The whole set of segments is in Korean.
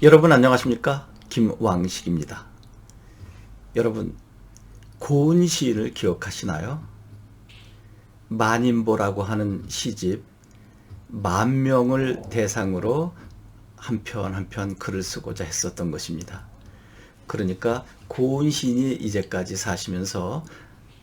여러분 안녕하십니까? 김왕식입니다. 여러분 고은 시인을 기억하시나요? 만인보라고 하는 시집 10,000명을 대상으로 한 편 한 편 글을 쓰고자 했었던 것입니다. 그러니까 고은 시인이 이제까지 사시면서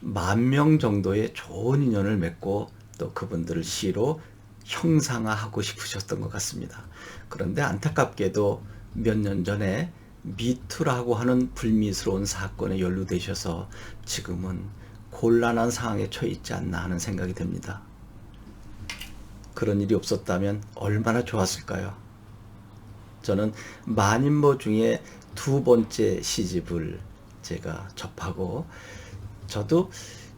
10,000명 정도의 좋은 인연을 맺고 또 그분들을 시로 형상화하고 싶으셨던 것 같습니다. 그런데 안타깝게도 몇 년 전에 미투라고 하는 불미스러운 사건에 연루되셔서 지금은 곤란한 상황에 처해 있지 않나 하는 생각이 듭니다. 그런 일이 없었다면 얼마나 좋았을까요? 저는 만인보 중에 두 번째 시집을 제가 접하고 저도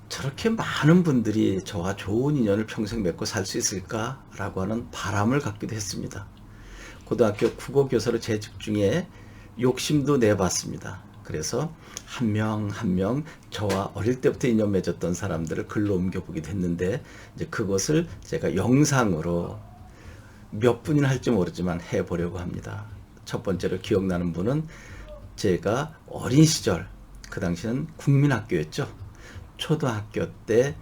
저렇게 많은 분들이 저와 좋은 인연을 평생 맺고 살 수 있을까라고 하는 바람을 갖기도 했습니다. 고등학교 국어교사로 재직 중에 욕심도 내봤습니다. 그래서 한 명 한 명 저와 어릴 때부터 인연 맺었던 사람들을 글로 옮겨보기도 했는데 이제 그것을 제가 영상으로 몇 분이나 할지 모르지만 해보려고 합니다. 첫 번째로 기억나는 분은 제가 어린 시절, 그 당시는 국민학교였죠. 초등학교 때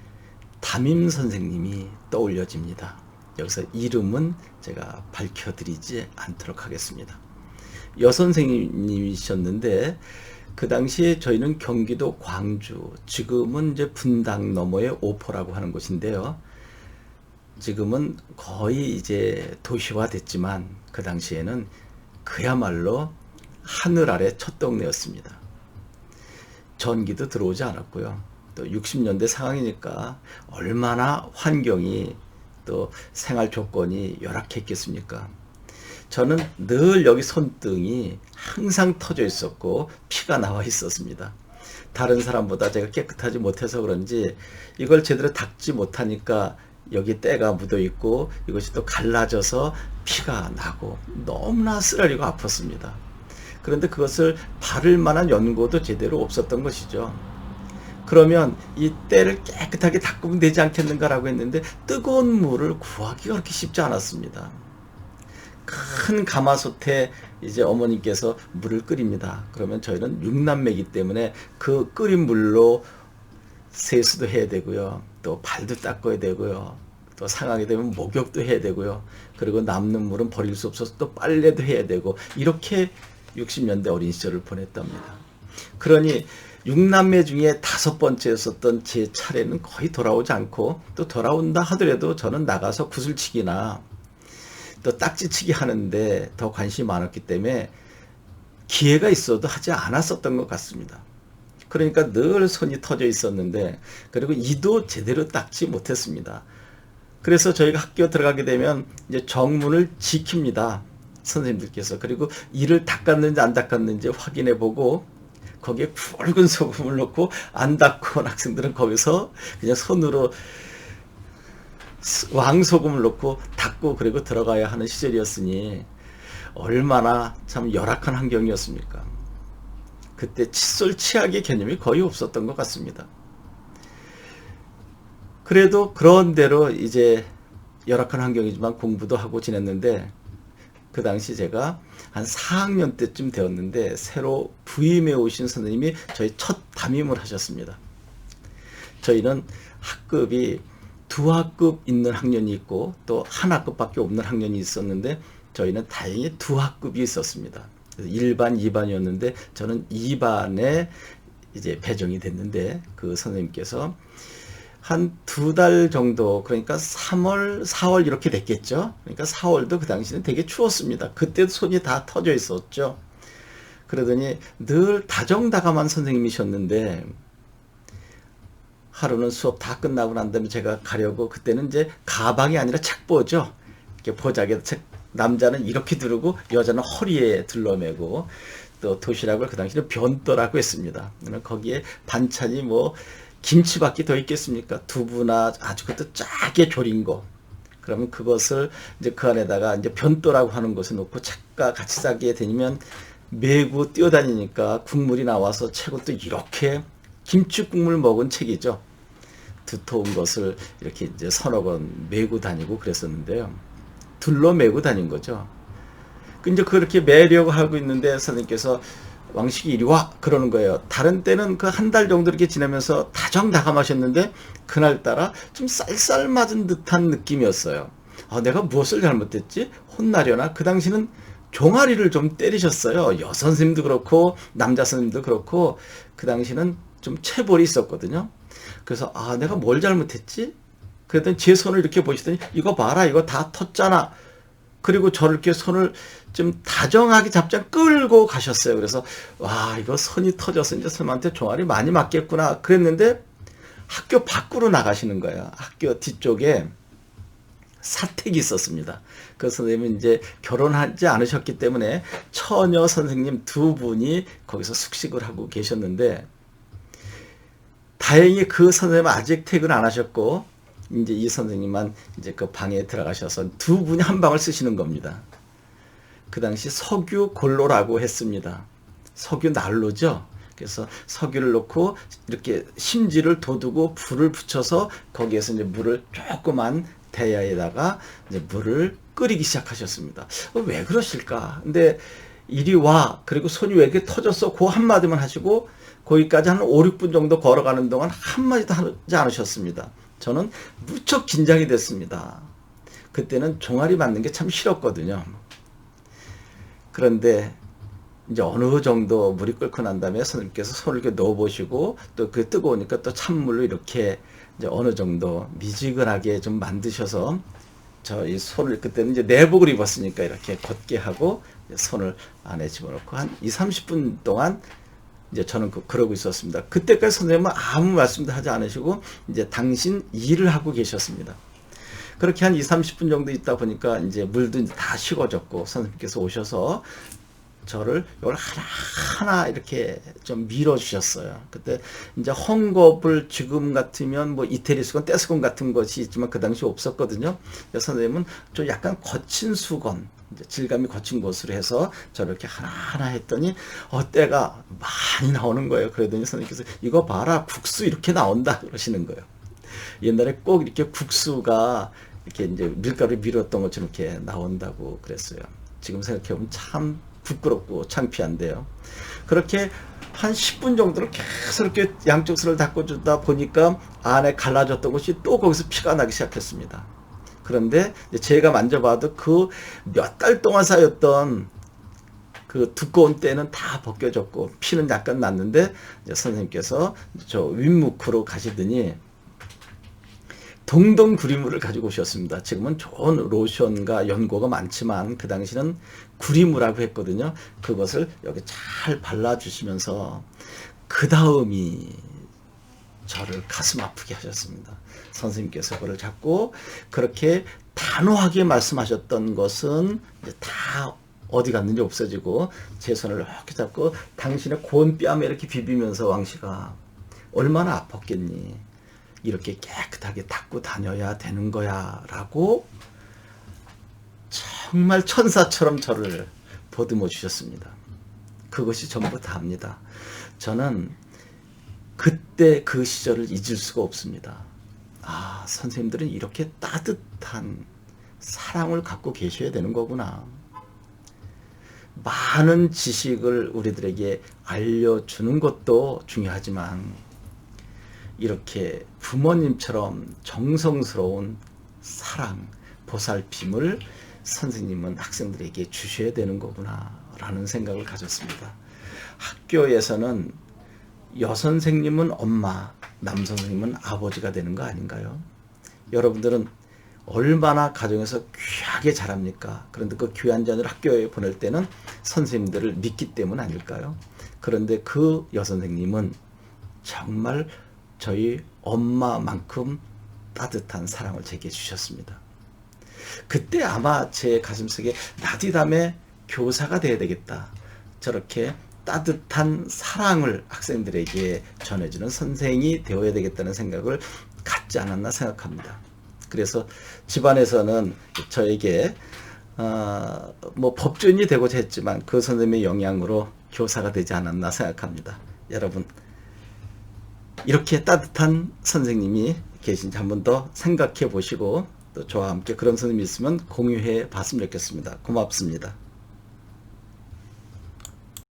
담임 선생님이 떠올려집니다. 여기서 이름은 제가 밝혀드리지 않도록 하겠습니다. 여선생님이셨는데 그 당시에 저희는 경기도 광주, 지금은 이제 분당 너머의 오포라고 하는 곳인데요. 지금은 거의 이제 도시화됐지만 그 당시에는 그야말로 하늘 아래 첫 동네였습니다. 전기도 들어오지 않았고요. 또 60년대 상황이니까 얼마나 환경이 또 생활 조건이 열악했겠습니까? 저는 늘 여기 손등이 항상 터져 있었고 피가 나와 있었습니다. 다른 사람보다 제가 깨끗하지 못해서 그런지 이걸 제대로 닦지 못하니까 여기 때가 묻어 있고 이것이 또 갈라져서 피가 나고 너무나 쓰라리고 아팠습니다. 그런데 그것을 바를 만한 연고도 제대로 없었던 것이죠. 그러면 이 때를 깨끗하게 닦으면 되지 않겠는가라고 했는데 뜨거운 물을 구하기가 그렇게 쉽지 않았습니다. 큰 가마솥에 이제 어머님께서 물을 끓입니다. 그러면 저희는 6남매이기 때문에 그 끓인 물로 세수도 해야 되고요. 또 발도 닦아야 되고요. 또 상하게 되면 목욕도 해야 되고요. 그리고 남는 물은 버릴 수 없어서 또 빨래도 해야 되고 이렇게 60년대 어린 시절을 보냈답니다. 그러니 6남매 중에 5번째였었던 제 차례는 거의 돌아오지 않고 또 돌아온다 하더라도 저는 나가서 구슬치기나 또 딱지치기 하는데 더 관심이 많았기 때문에 기회가 있어도 하지 않았었던 것 같습니다. 그러니까 늘 손이 터져 있었는데 그리고 이도 제대로 닦지 못했습니다. 그래서 저희가 학교 들어가게 되면 이제 정문을 지킵니다. 선생님들께서. 그리고 이를 닦았는지 안 닦았는지 확인해 보고 거기에 굵은 소금을 넣고 안 닦고 온 학생들은 거기서 그냥 손으로 왕소금을 넣고 닦고 그리고 들어가야 하는 시절이었으니 얼마나 참 열악한 환경이었습니까? 그때 칫솔 치약의 개념이 거의 없었던 것 같습니다. 그래도 그런 대로 이제 열악한 환경이지만 공부도 하고 지냈는데 그 당시 제가 한 4학년 때쯤 되었는데 새로 부임해 오신 선생님이 저희 첫 담임을 하셨습니다. 저희는 학급이 2학급 있는 학년이 있고 또 1학급밖에 없는 학년이 있었는데 저희는 다행히 2학급이 있었습니다. 그래서 1반, 2반이었는데 저는 2반에 이제 배정이 됐는데 그 선생님께서 한 2달 정도, 그러니까 3월, 4월 이렇게 됐겠죠. 그러니까 4월도 그 당시는 되게 추웠습니다. 그때도 손이 다 터져 있었죠. 그러더니 늘 다정다감한 선생님이셨는데 하루는 수업 다 끝나고 난 다음에 제가 가려고 그때는 이제 가방이 아니라 책보죠. 이렇게 보자기에 책, 남자는 이렇게 두르고 여자는 허리에 둘러매고 또 도시락을 그 당시는 변또라고 했습니다. 거기에 반찬이 뭐 김치밖에 더 있겠습니까? 두부나 아주 그것도 짜게 졸인 거. 그러면 그것을 이제 그 안에다가 이제 변또라고 하는 것을 놓고 책과 같이 싸게 되면 메고 뛰어다니니까 국물이 나와서 책은 또 이렇게 김치 국물 먹은 책이죠. 두터운 것을 이렇게 이제 서너 번 메고 다니고 그랬었는데요. 둘러 메고 다닌 거죠. 이제 그렇게 매려고 하고 있는데 선생님께서 왕식이 이리 와 그러는 거예요. 다른 때는 그 한 달 정도 이렇게 지나면서 다정다감하셨는데 그날따라 좀 쌀쌀맞은 듯한 느낌이었어요. 아, 내가 무엇을 잘못했지? 혼나려나? 그 당시는 종아리를 좀 때리셨어요. 여선생님도 그렇고 남자 선생님도 그렇고 그 당시는 좀 체벌이 있었거든요. 그래서 아, 내가 뭘 잘못했지? 그랬더니 제 손을 이렇게 보시더니 이거 봐라, 이거 다 텄잖아. 그리고 저를 이렇게 손을 좀 다정하게 잡자 끌고 가셨어요. 그래서 와, 이거 손이 터져서 이제 선생님한테 종아리 많이 맞겠구나 그랬는데 학교 밖으로 나가시는 거예요. 학교 뒤쪽에 사택이 있었습니다. 그 선생님은 이제 결혼하지 않으셨기 때문에 처녀 선생님 두 분이 거기서 숙식을 하고 계셨는데 다행히 그 선생님은 아직 퇴근 안 하셨고 이제 이 선생님만 이제 그 방에 들어가셔서 두 분이 한 방을 쓰시는 겁니다. 그 당시 석유 골로라고 했습니다. 석유 난로죠. 그래서 석유를 넣고 이렇게 심지를 돋우고 불을 붙여서 거기에서 이제 물을 조그만 대야에다가 이제 물을 끓이기 시작하셨습니다. 왜 그러실까? 근데 이리 와. 그리고 손이 왜 이렇게 터졌어? 그 한마디만 하시고 거기까지 한 5, 6분 정도 걸어가는 동안 한마디도 하지 않으셨습니다. 저는 무척 긴장이 됐습니다. 그때는 종아리 맞는 게 참 싫었거든요. 그런데 이제 어느 정도 물이 끓고 난 다음에 선생님께서 손을 이렇게 넣어보시고 또 그 뜨거우니까 또 찬물로 이렇게 이제 어느 정도 미지근하게 좀 만드셔서 저희 손을 그때는 이제 내복을 입었으니까 이렇게 걷게 하고 손을 안에 집어넣고 한 2, 30분 동안 이제 저는 그러고 있었습니다. 그때까지 선생님은 아무 말씀도 하지 않으시고 이제 당신 일을 하고 계셨습니다. 그렇게 한 2, 30분 정도 있다 보니까 이제 물도 이제 다 식어졌고 선생님께서 오셔서 저를 이걸 하나하나 이렇게 좀 밀어주셨어요. 그때 이제 헝겊을 지금 같으면 뭐 이태리 수건, 떼수건 같은 것이 있지만 그 당시 없었거든요. 선생님은 좀 약간 거친 수건, 이제 질감이 거친 것으로 해서 저렇게 하나하나 했더니 때가 많이 나오는 거예요. 그러더니 선생님께서 이거 봐라, 국수 이렇게 나온다 그러시는 거예요. 옛날에 꼭 이렇게 국수가 이렇게 이제 밀가루 밀었던 것처럼 이렇게 나온다고 그랬어요. 지금 생각해보면 참 부끄럽고 창피한데요. 그렇게 한 10분 정도를 계속 이렇게 양쪽 손을 닦아주다 보니까 안에 갈라졌던 것이 또 거기서 피가 나기 시작했습니다. 그런데 제가 만져봐도 그 몇 달 동안 쌓였던 그 두꺼운 때는 다 벗겨졌고 피는 약간 났는데 선생님께서 저 윗무크로 가시더니 동동 구리물을 가지고 오셨습니다. 지금은 좋은 로션과 연고가 많지만 그 당시는 구리물이라고 했거든요. 그것을 여기 잘 발라주시면서 그 다음이 저를 가슴 아프게 하셨습니다. 선생님께서 그걸 잡고 그렇게 단호하게 말씀하셨던 것은 이제 다 어디 갔는지 없어지고 제 손을 이렇게 잡고 당신의 고운 뺨에 이렇게 비비면서 왕씨가 얼마나 아팠겠니? 이렇게 깨끗하게 닦고 다녀야 되는 거야 라고 정말 천사처럼 저를 보듬어 주셨습니다. 그것이 전부 다입니다. 저는 그때 그 시절을 잊을 수가 없습니다. 아, 선생님들은 이렇게 따뜻한 사랑을 갖고 계셔야 되는 거구나. 많은 지식을 우리들에게 알려주는 것도 중요하지만 이렇게 부모님처럼 정성스러운 사랑, 보살핌을 선생님은 학생들에게 주셔야 되는 거구나 라는 생각을 가졌습니다. 학교에서는 여선생님은 엄마, 남선생님은 아버지가 되는 거 아닌가요? 여러분들은 얼마나 가정에서 귀하게 자랍니까? 그런데 그 귀한 자녀를 학교에 보낼 때는 선생님들을 믿기 때문 아닐까요? 그런데 그 여선생님은 정말 저희 엄마만큼 따뜻한 사랑을 제게 주셨습니다. 그때 아마 제 가슴속에 나도 다음에 교사가 돼야 되겠다. 저렇게 따뜻한 사랑을 학생들에게 전해주는 선생이 되어야 되겠다는 생각을 갖지 않았나 생각합니다. 그래서 집안에서는 저에게 뭐 법조인이 되고자 했지만 그 선생님의 영향으로 교사가 되지 않았나 생각합니다. 여러분 이렇게 따뜻한 선생님이 계신지 한 번 더 생각해 보시고 또 저와 함께 그런 선생님이 있으면 공유해 봤으면 좋겠습니다. 고맙습니다.